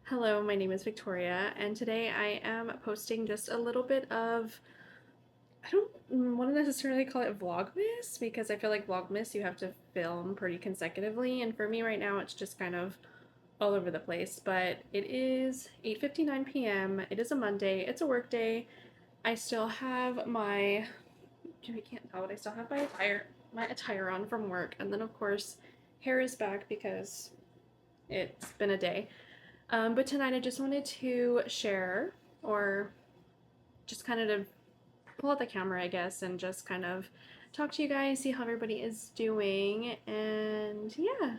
Hello, my name is Victoria, and today I am posting just a little bit of, I don't want to necessarily call it Vlogmas because I feel like Vlogmas you have to film pretty consecutively, and for me right now it's just kind of all over the place. But it is 8:59 p.m. It is a Monday. It's a work day. I still have my, you can't tell, but I still have my attire on from work, and then of course hair is back because it's been a day. But tonight I just wanted to share, or just kind of pull out the camera, I guess, and just kind of talk to you guys, see how everybody is doing, and yeah.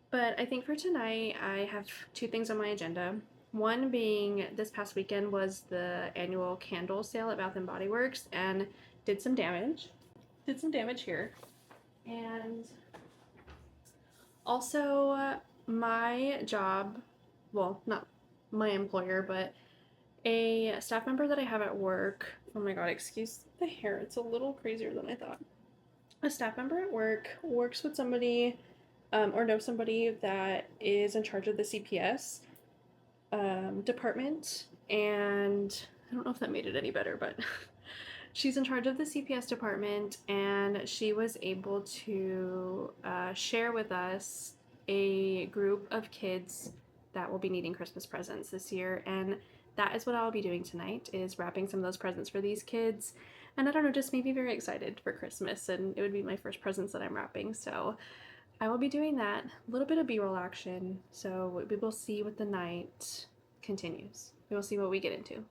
But I think for tonight I have two things on my agenda. One being this past weekend was the annual candle sale at Bath and Body Works and did some damage. Did some damage here. And also, my job, well, not my employer, but a staff member that I have at work. Oh my god, excuse the hair, it's a little crazier than I thought. A staff member at work works with somebody, or knows somebody that is in charge of the CPS department, and I don't know if that made it any better, but she's in charge of the CPS department, and she was able to share with us a group of kids that will be needing Christmas presents this year, and that is what I'll be doing tonight, is wrapping some of those presents for these kids. And I don't know, just made me very excited for Christmas, and it would be my first presents that I'm wrapping, so I will be doing that. A little bit of B-roll action, so we will see what the night continues. We will see what we get into.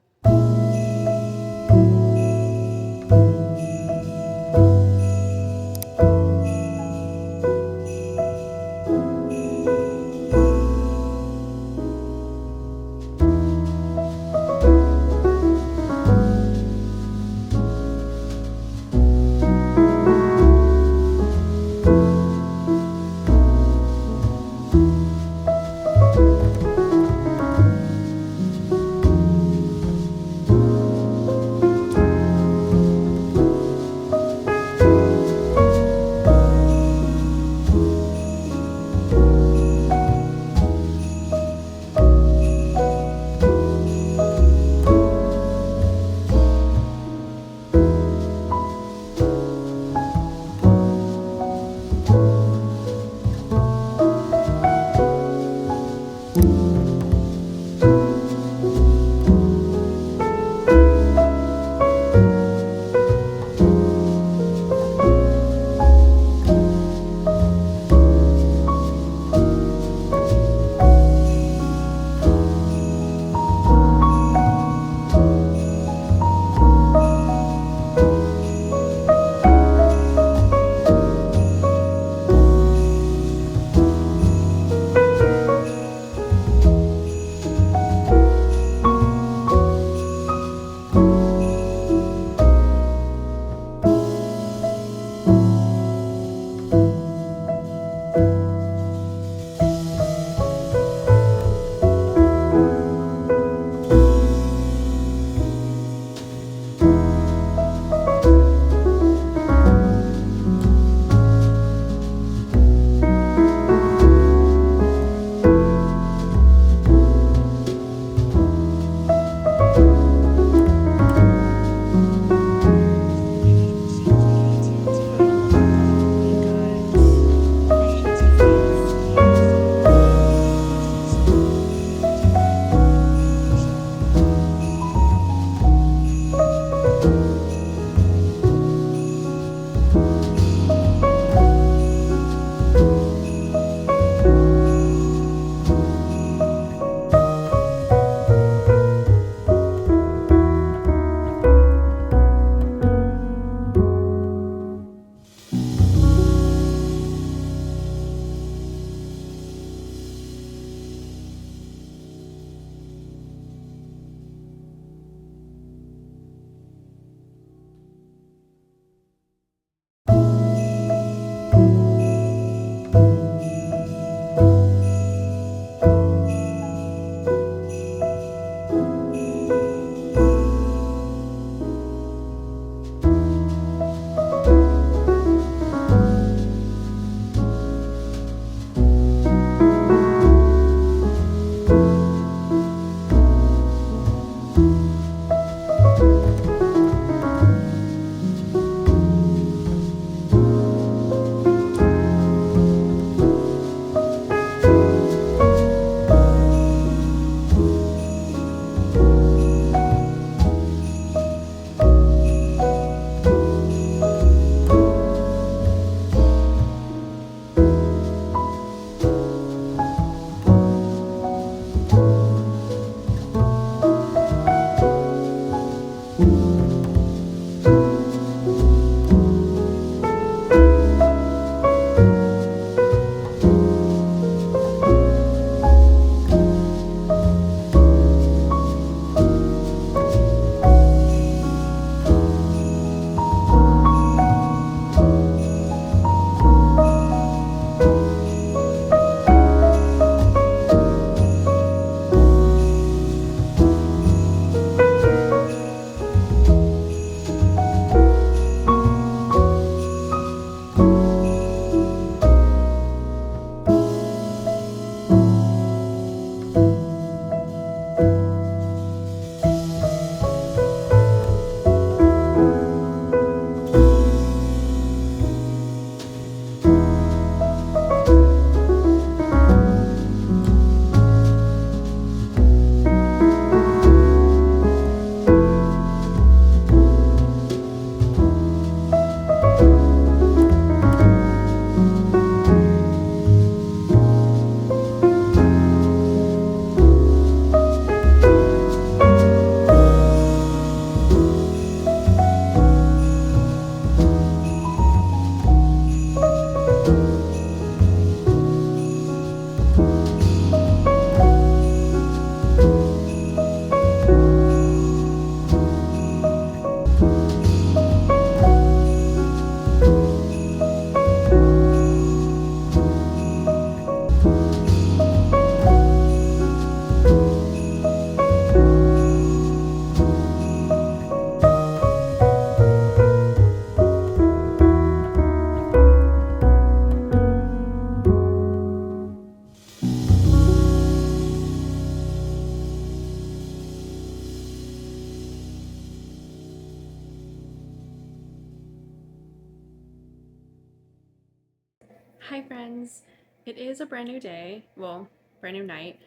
Hi friends, it is a brand new day, well, brand new night,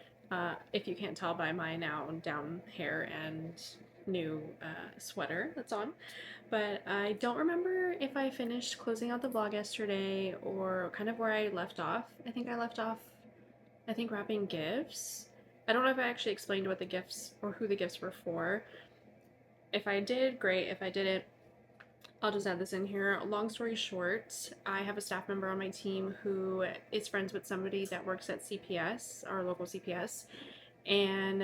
if you can't tell by my now down hair and new sweater that's on. But I don't remember if I finished closing out the vlog yesterday or kind of where I left off. I think wrapping gifts. I don't know if I actually explained what the gifts or who the gifts were for. If I did, great. If I didn't, I'll just add this in here. Long story short, I have a staff member on my team who is friends with somebody that works at CPS, our local CPS, and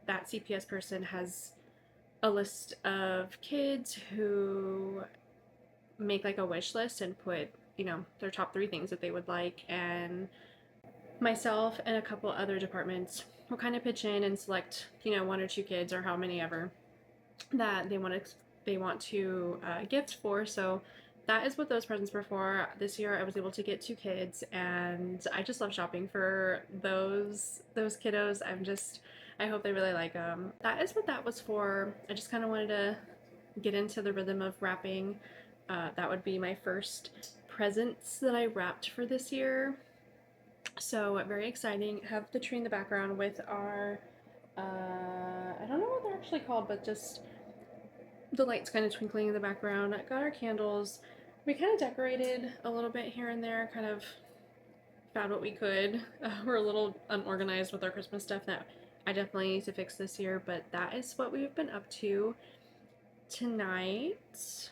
that CPS person has a list of kids who make like a wish list and put, their top 3 things that they would like, and myself and a couple other departments will kind of pitch in and select, 1 or 2 kids or how many ever that they want to gift for. So that is what those presents were for. This year I was able to get 2 kids, and I just love shopping for those kiddos. I hope they really like them. That is what that was for. I just kind of wanted to get into the rhythm of wrapping. That would be my first presents that I wrapped for this year. So very exciting. Have the tree in the background with our I don't know what they're actually called, but just the lights kind of twinkling in the background. I got our candles. We kind of decorated a little bit here and there, kind of found what we could. We're a little unorganized with our Christmas stuff that I definitely need to fix this year, but that is what we've been up to tonight.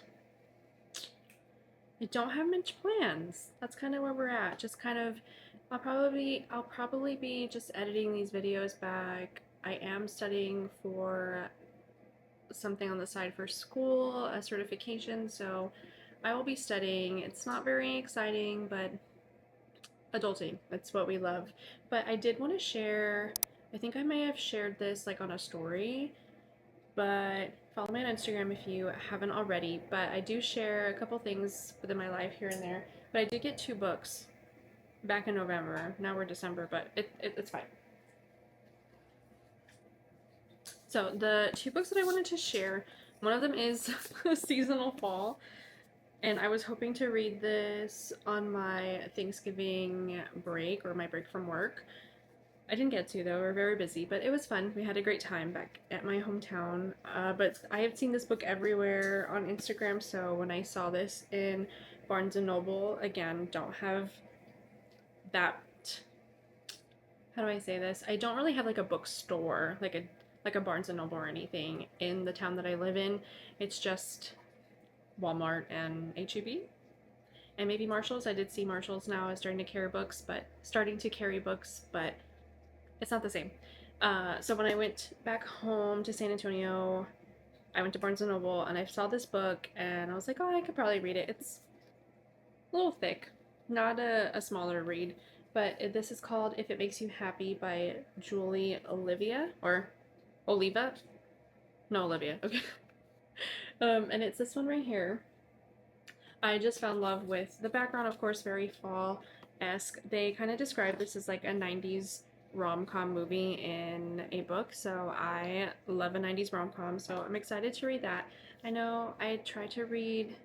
I don't have much plans. That's kind of where we're at. Just kind of, I'll probably be just editing these videos back. I am studying for something on the side for school, a certification, so I will be studying. It's not very exciting, but adulting, that's what we love. But I did want to share, I think I may have shared this like on a story, but follow me on Instagram if you haven't already. But I do share a couple things within my life here and there. But I did get 2 books back in November. Now we're December, but it's fine. So the 2 books that I wanted to share, one of them is Seasonal Fall, and I was hoping to read this on my Thanksgiving break or my break from work. I didn't get to though, we're very busy, but it was fun. We had a great time back at my hometown. But I have seen this book everywhere on Instagram, so when I saw this in Barnes & Noble, again, don't have that, how do I say this? I don't really have like a bookstore, like a Barnes & Noble or anything in the town that I live in. It's just Walmart and H-E-B and maybe Marshalls. I did see Marshalls now is starting to carry books, but it's not the same. So when I went back home to San Antonio, I went to Barnes & Noble and I saw this book and I was like, oh, I could probably read it. It's a little thick, not a smaller read, but this is called If It Makes You Happy by Julie Olivia, or Oliva? No, Olivia, okay. And it's this one right here. I just fell in love with the background, of course, very fall-esque. They kind of describe this as like a 90s rom-com movie in a book, so I love a 90s rom-com, so I'm excited to read that. I know I try to read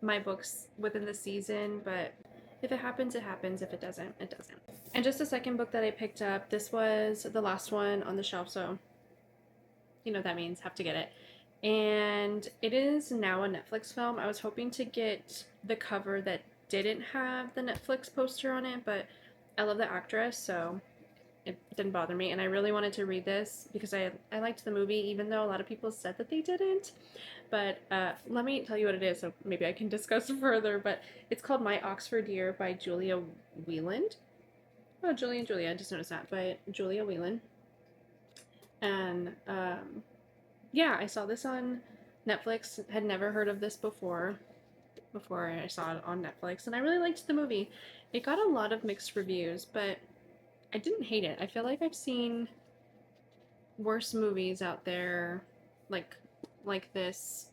my books within the season, but if it happens, it happens. If it doesn't, it doesn't. And just the second book that I picked up, this was the last one on the shelf, so you know what that means, have to get it. And it is now a Netflix film. I was hoping to get the cover that didn't have the Netflix poster on it, but I love the actress, so it didn't bother me. And I really wanted to read this because I liked the movie, even though a lot of people said that they didn't. But let me tell you what it is, so maybe I can discuss further. But it's called My Oxford Year by Julia Wheeland. Oh, Julie and Julia, I just noticed that, by Julia Wheeland. And yeah, I saw this on Netflix. Had never heard of this before I saw it on Netflix, and I really liked the movie. It got a lot of mixed reviews, but I didn't hate it. I feel like I've seen worse movies out there, like this,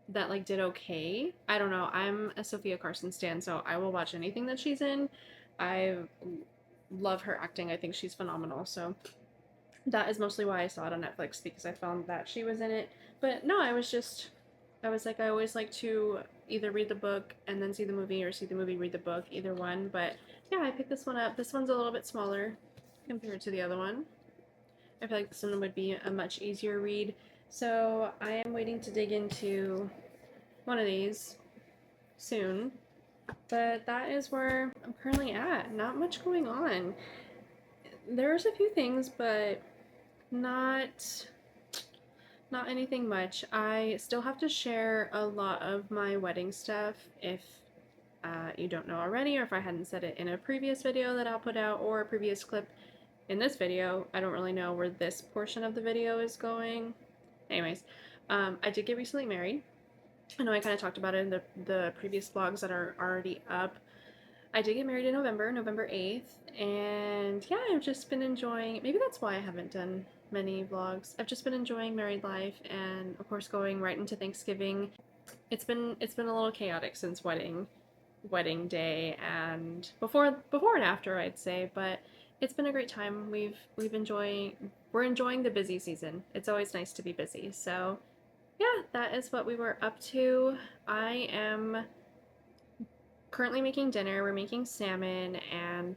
that like did okay. I don't know. I'm a Sophia Carson stan, so I will watch anything that she's in. I love her acting. I think she's phenomenal. So that is mostly why I saw it on Netflix, because I found that she was in it. But no, I was just I was like, I always like to either read the book and then see the movie, or see the movie, read the book, either one. But yeah, I picked this one up. This one's a little bit smaller compared to the other one. I feel like this one would be a much easier read. So I am waiting to dig into one of these soon. But that is where I'm currently at. Not much going on. There's a few things, but not not anything much. I still have to share a lot of my wedding stuff if you don't know already, or if I hadn't said it in a previous video that I'll put out, or a previous clip in this video. I don't really know where this portion of the video is going. Anyways, I did get recently married. I know I kind of talked about it in the previous vlogs that are already up. I did get married in November 8th, and yeah, I've just been enjoying, maybe that's why I haven't done many vlogs. I've just been enjoying married life, and of course going right into Thanksgiving. It's been a little chaotic since wedding day and before and after, I'd say, but it's been a great time. We're enjoying the busy season. It's always nice to be busy. So yeah, that is what we were up to. I am currently making dinner. We're making salmon, and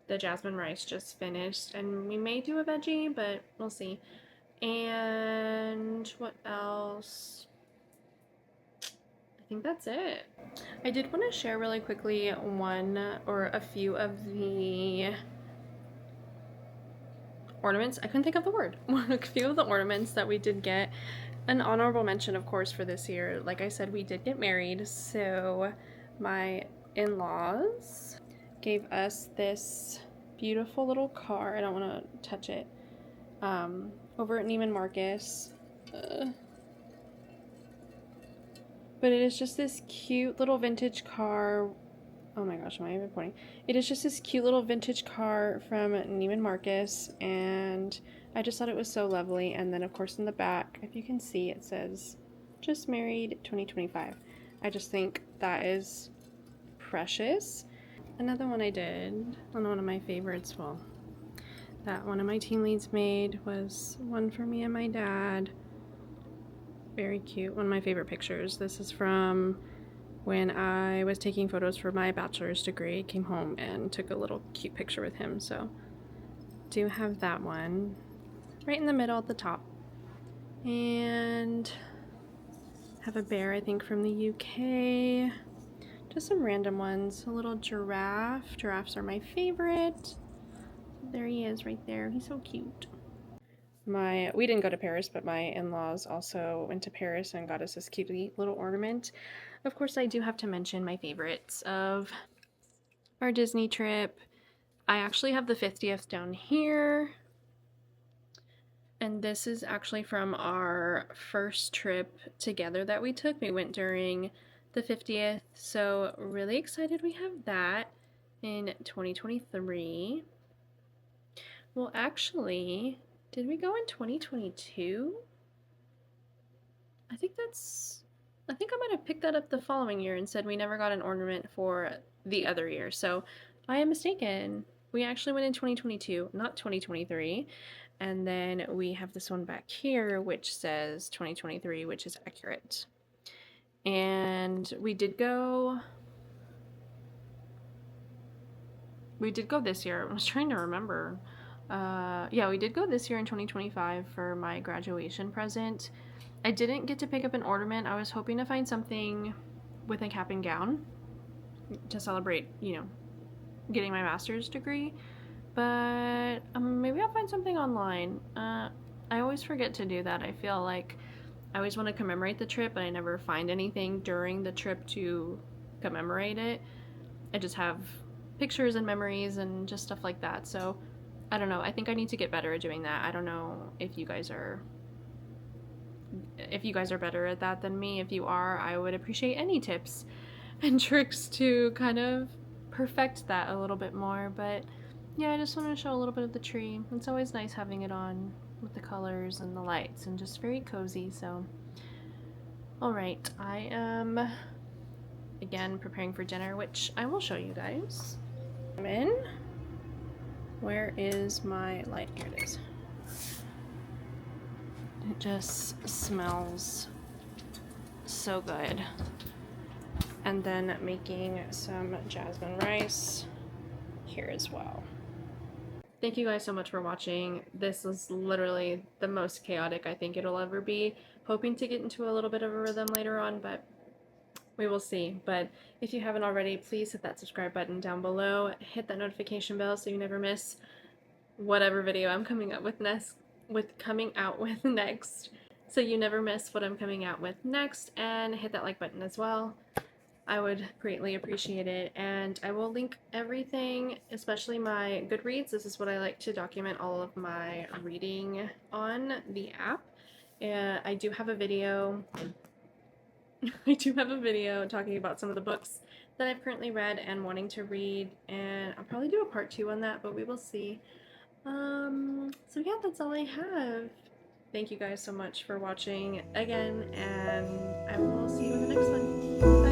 the jasmine rice just finished, and we may do a veggie, but we'll see. And what else? I think that's it. I did want to share really quickly one or a few of the ornaments. I couldn't think of the word. A few of the ornaments that we did get. An honorable mention, of course, for this year. Like I said, we did get married, so my in-laws gave us this beautiful little car. I don't want to touch it. Over at Neiman Marcus. But it is just this cute little vintage car. Oh my gosh, am I even pointing? It is just this cute little vintage car from Neiman Marcus, and I just thought it was so lovely. And then, of course, in the back, if you can see, it says, just married 2025. I just think that is precious. Another one I did, one of my favorites, well, that one of my team leads made, was one for me and my dad. Very cute. One of my favorite pictures. This is from when I was taking photos for my bachelor's degree. Came home and took a little cute picture with him. So do have that one right in the middle at the top. And have a bear, I think, from the UK. Just some random ones. A little giraffe. Giraffes are my favorite. There he is right there. He's so cute. We didn't go to Paris, but my in-laws also went to Paris and got us this cute little ornament. Of course, I do have to mention my favorites of our Disney trip. I actually have the 50th down here. And this is actually from our first trip together that we took. We went during the 50th, so really excited we have that in 2023. Well, actually, did we go in 2022? I think I might have picked that up the following year and said we never got an ornament for the other year. So I am mistaken. We actually went in 2022, not 2023. And then we have this one back here, which says 2023, which is accurate. And we did go this year. I was trying to remember. Yeah, we did go this year in 2025 for my graduation present. I didn't get to pick up an ornament. I was hoping to find something with a cap and gown to celebrate, getting my master's degree. But maybe I'll find something online. I always forget to do that. I feel like I always want to commemorate the trip, but I never find anything during the trip to commemorate it. I just have pictures and memories and just stuff like that. So I don't know. I think I need to get better at doing that. I don't know if you guys are better at that than me. If you are, I would appreciate any tips and tricks to kind of perfect that a little bit more. But yeah, I just want to show a little bit of the tree. It's always nice having it on with the colors and the lights, and just very cozy. So alright, I am again preparing for dinner, which I will show you guys. I'm in. Where is my light? Here it is. It just smells So good. And then making some jasmine rice here as well. Thank you guys so much for watching. This was literally the most chaotic I think it'll ever be. Hoping to get into a little bit of a rhythm later on, but we will see. But if you haven't already, please hit that subscribe button down below. Hit that notification bell so you never miss whatever video I'm coming out with next. So you never miss what I'm coming out with next, and hit that like button as well. I would greatly appreciate it, and I will link everything, especially my Goodreads. This is what I like to document all of my reading on the app. I do have a video. I do have a video talking about some of the books that I've currently read and wanting to read, and I'll probably do a part 2 on that, but we will see. So yeah, that's all I have. Thank you guys so much for watching again, and I will see you in the next one.